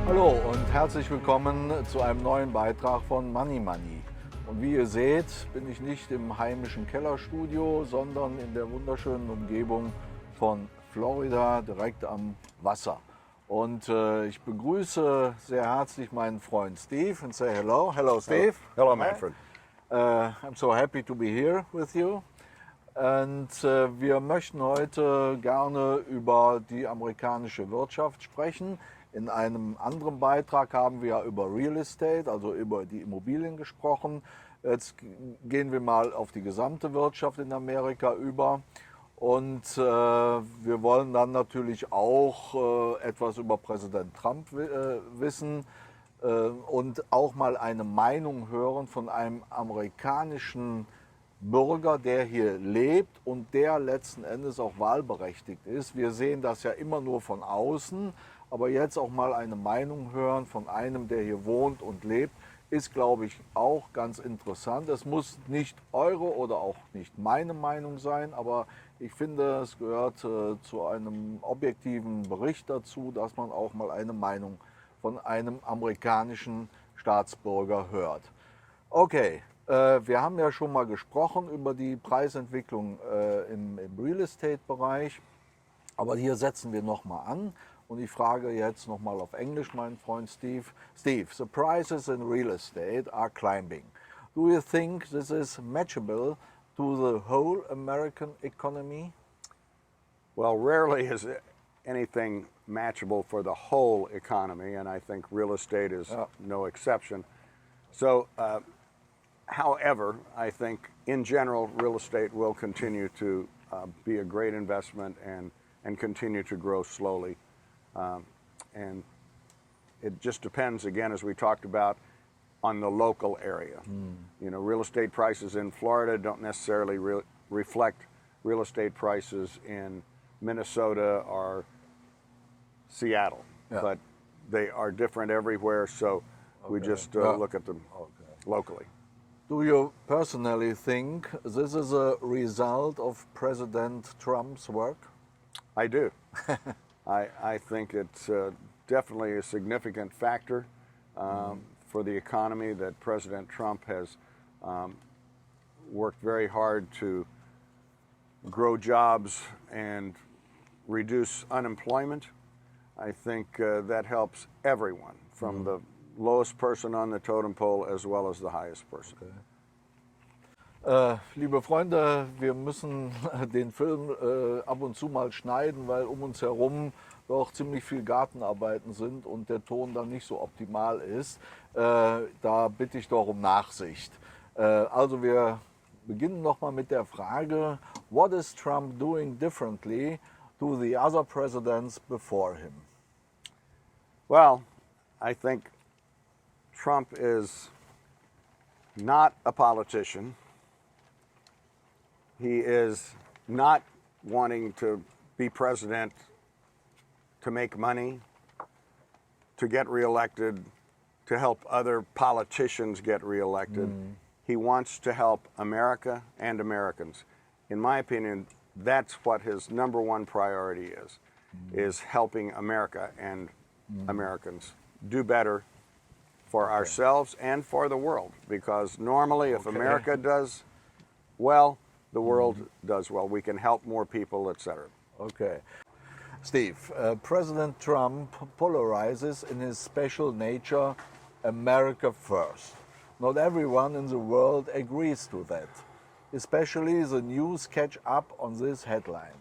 Hallo und herzlich willkommen zu einem neuen Beitrag von Money Money. Und wie ihr seht, bin ich nicht im heimischen Kellerstudio, sondern in der wunderschönen Umgebung von Florida, direkt am Wasser. Und ich begrüße sehr herzlich meinen Freund Steve and say hello. Hello, Steve. Hello, Manfred. I'm so happy to be here with you. Und wir möchten heute gerne über die amerikanische Wirtschaft sprechen. In einem anderen Beitrag haben wir über Real Estate, also über die Immobilien gesprochen. Jetzt gehen wir mal auf die gesamte Wirtschaft in Amerika über. Und wir wollen dann natürlich auch etwas über Präsident Trump wissen und auch mal eine Meinung hören von einem amerikanischen Bürger, der hier lebt und der letzten Endes auch wahlberechtigt ist. Wir sehen das ja immer nur von außen, aber jetzt auch mal eine Meinung hören von einem, der hier wohnt und lebt, ist, glaube ich, auch ganz interessant. Es muss nicht eure oder auch nicht meine Meinung sein, aber ich finde, es gehört zu einem objektiven Bericht dazu, dass man auch mal eine Meinung von einem amerikanischen Staatsbürger hört. Okay, wir haben ja schon mal gesprochen über die Preisentwicklung im Real Estate-Bereich, aber hier setzen wir nochmal an. Und ich frage jetzt nochmal auf Englisch meinen Freund Steve. Steve, the prices in real estate are climbing. Do you think this is matchable to the whole American economy? Well, rarely is anything matchable for the whole economy, and I think real estate is no exception. So, however, I think in general, real estate will continue to be a great investment and continue to grow slowly. And it just depends, again, as we talked about, on the local area. You know, real estate prices in Florida don't necessarily reflect real estate prices in Minnesota or Seattle, but they are different everywhere, so we just look at them locally. Do you personally think this is a result of President Trump's work? I do. I think it's definitely a significant factor for the economy that President Trump has worked very hard to grow jobs and reduce unemployment. I think that helps everyone, from the lowest person on the totem pole as well as the highest person. Okay. Liebe Freunde, wir müssen den Film ab und zu mal schneiden, weil um uns herum doch ziemlich viel Gartenarbeiten sind und der Ton dann nicht so optimal ist. Da bitte ich doch um Nachsicht. Also wir beginnen nochmal mit der Frage, what is Trump doing differently to the other presidents before him? Well, I think Trump is not a politician. He is not wanting to be president to make money, to get reelected, to help other politicians get reelected. He wants to help America and Americans. In my opinion, that's what his number one priority is helping America and Americans do better for ourselves and for the world. Because normally if America does well, the world does well. We can help more people, etc. Okay. Steve, President Trump polarizes in his special nature, America first. Not everyone in the world agrees to that. Especially the news catch up on this headline.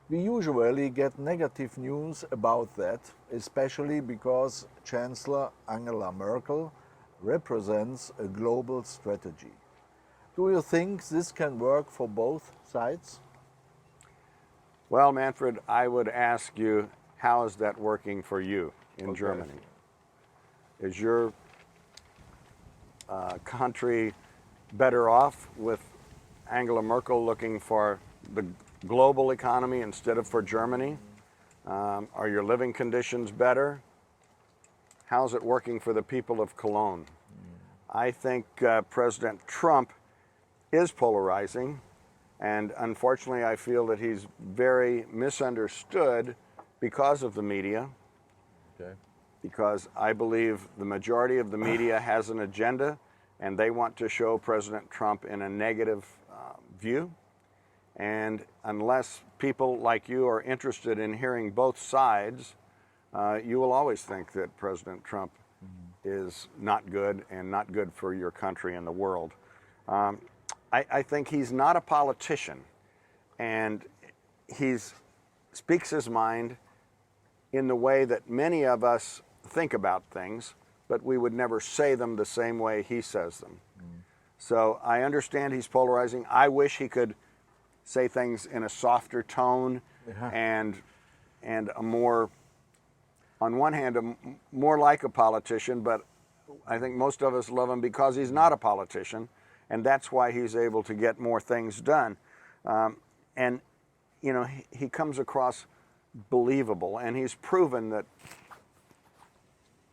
We usually get negative news about that, especially because Chancellor Angela Merkel represents a global strategy. Do you think this can work for both sides? Well, Manfred, I would ask you, how is that working for you in Germany? Is your country better off with Angela Merkel looking for the global economy instead of for Germany? Are your living conditions better? How's it working for the people of Cologne? I think President Trump is polarizing, and unfortunately I feel that he's very misunderstood because of the media. Okay. because I believe the majority of the media has an agenda, and they want to show President Trump in a negative view. And unless people like you are interested in hearing both sides, you will always think that President Trump is not good and not good for your country and the world. I think he's not a politician, and he speaks his mind in the way that many of us think about things, but we would never say them the same way he says them. So I understand he's polarizing. I wish he could say things in a softer tone and a more, on one hand, more like a politician, but I think most of us love him because he's not a politician, and that's why he's able to get more things done. And, you know, he comes across believable, and he's proven that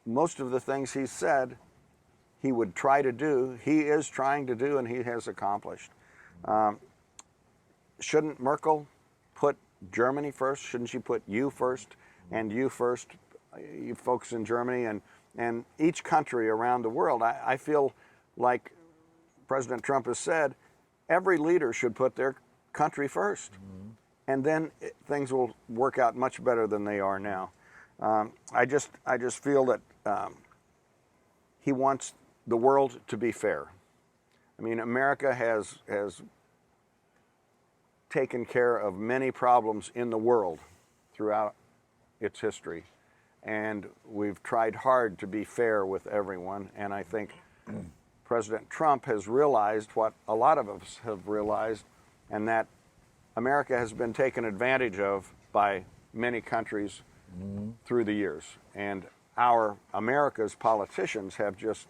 most of the things he said he would try to do, he is trying to do, and he has accomplished. Shouldn't Merkel put Germany first? Shouldn't she put you first, and you first, you folks in Germany, and each country around the world? I feel like President Trump has said every leader should put their country first, and then things will work out much better than they are now. I just feel that he wants the world to be fair. I mean, America has taken care of many problems in the world throughout its history, and we've tried hard to be fair with everyone, and I think President Trump has realized what a lot of us have realized, and that America has been taken advantage of by many countries through the years, and America's politicians have just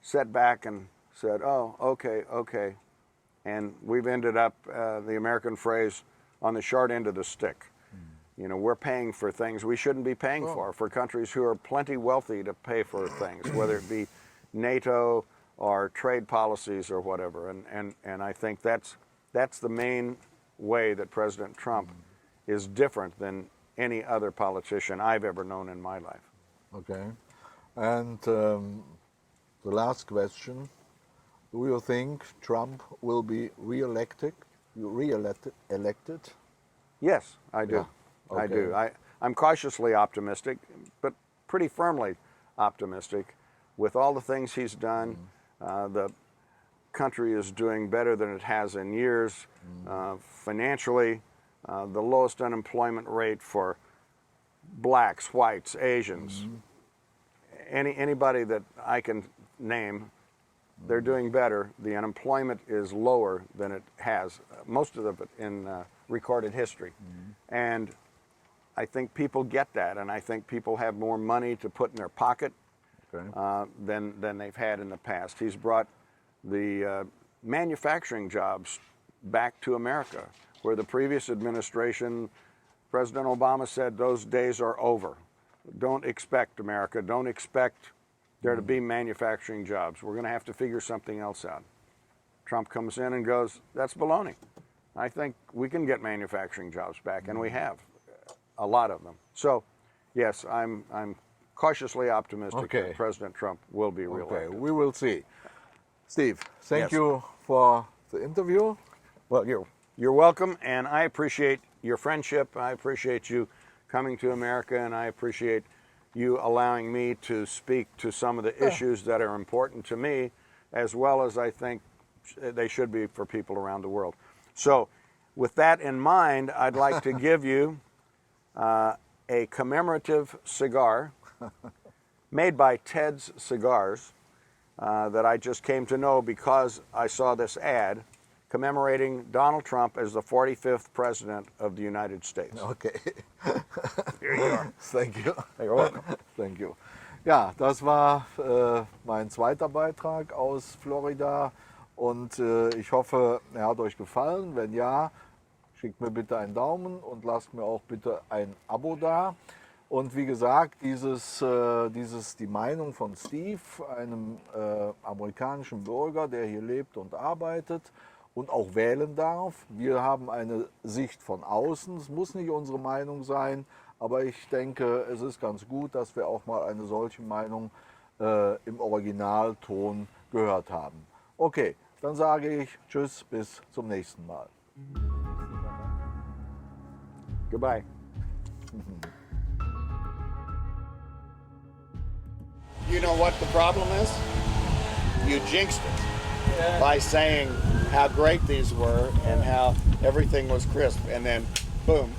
sat back and said, oh, okay, and we've ended up, the American phrase, on the short end of the stick. You know, we're paying for things we shouldn't be paying for countries who are plenty wealthy to pay for things, whether it be NATO or trade policies or whatever. And I think that's the main way that President Trump is different than any other politician I've ever known in my life. Okay. And the last question, do you think Trump will be reelected? Yes, I do. Yeah. Okay. I do. I'm cautiously optimistic, but pretty firmly optimistic. With all the things he's done, the country is doing better than it has in years. Financially, the lowest unemployment rate for blacks, whites, Asians, anybody that I can name, they're doing better. The unemployment is lower than it has, most of it in recorded history. And I think people get that, and I think people have more money to put in their pocket than they've had in the past. He's brought the manufacturing jobs back to America, where the previous administration, President Obama said those days are over. Don't expect America, don't expect there to be manufacturing jobs. We're going to have to figure something else out. Trump comes in and goes, that's baloney. I think we can get manufacturing jobs back, and we have a lot of them. So, yes, I'm cautiously optimistic that President Trump will be reelected. Okay, we will see. Steve, thank you for the interview. Well, you're welcome, and I appreciate your friendship. I appreciate you coming to America, and I appreciate you allowing me to speak to some of the issues that are important to me, as well as I think they should be for people around the world. So, with that in mind, I'd like to give you a commemorative cigar made by Ted's Cigars that I just came to know because I saw this ad commemorating Donald Trump as the 45th President of the United States. Okay. Here you are. Thank you. You're welcome. Thank you. Ja, das war mein zweiter Beitrag aus Florida und ich hoffe, er hat euch gefallen. Wenn ja, schickt mir bitte einen Daumen und lasst mir auch bitte ein Abo da. Und wie gesagt, die Meinung von Steve, einem amerikanischen Bürger, der hier lebt und arbeitet und auch wählen darf. Wir haben eine Sicht von außen, es muss nicht unsere Meinung sein, aber ich denke, es ist ganz gut, dass wir auch mal eine solche Meinung im Originalton gehört haben. Okay, dann sage ich Tschüss, bis zum nächsten Mal. Goodbye. You know what the problem is? You jinxed it by saying how great these were and how everything was crisp, and then boom,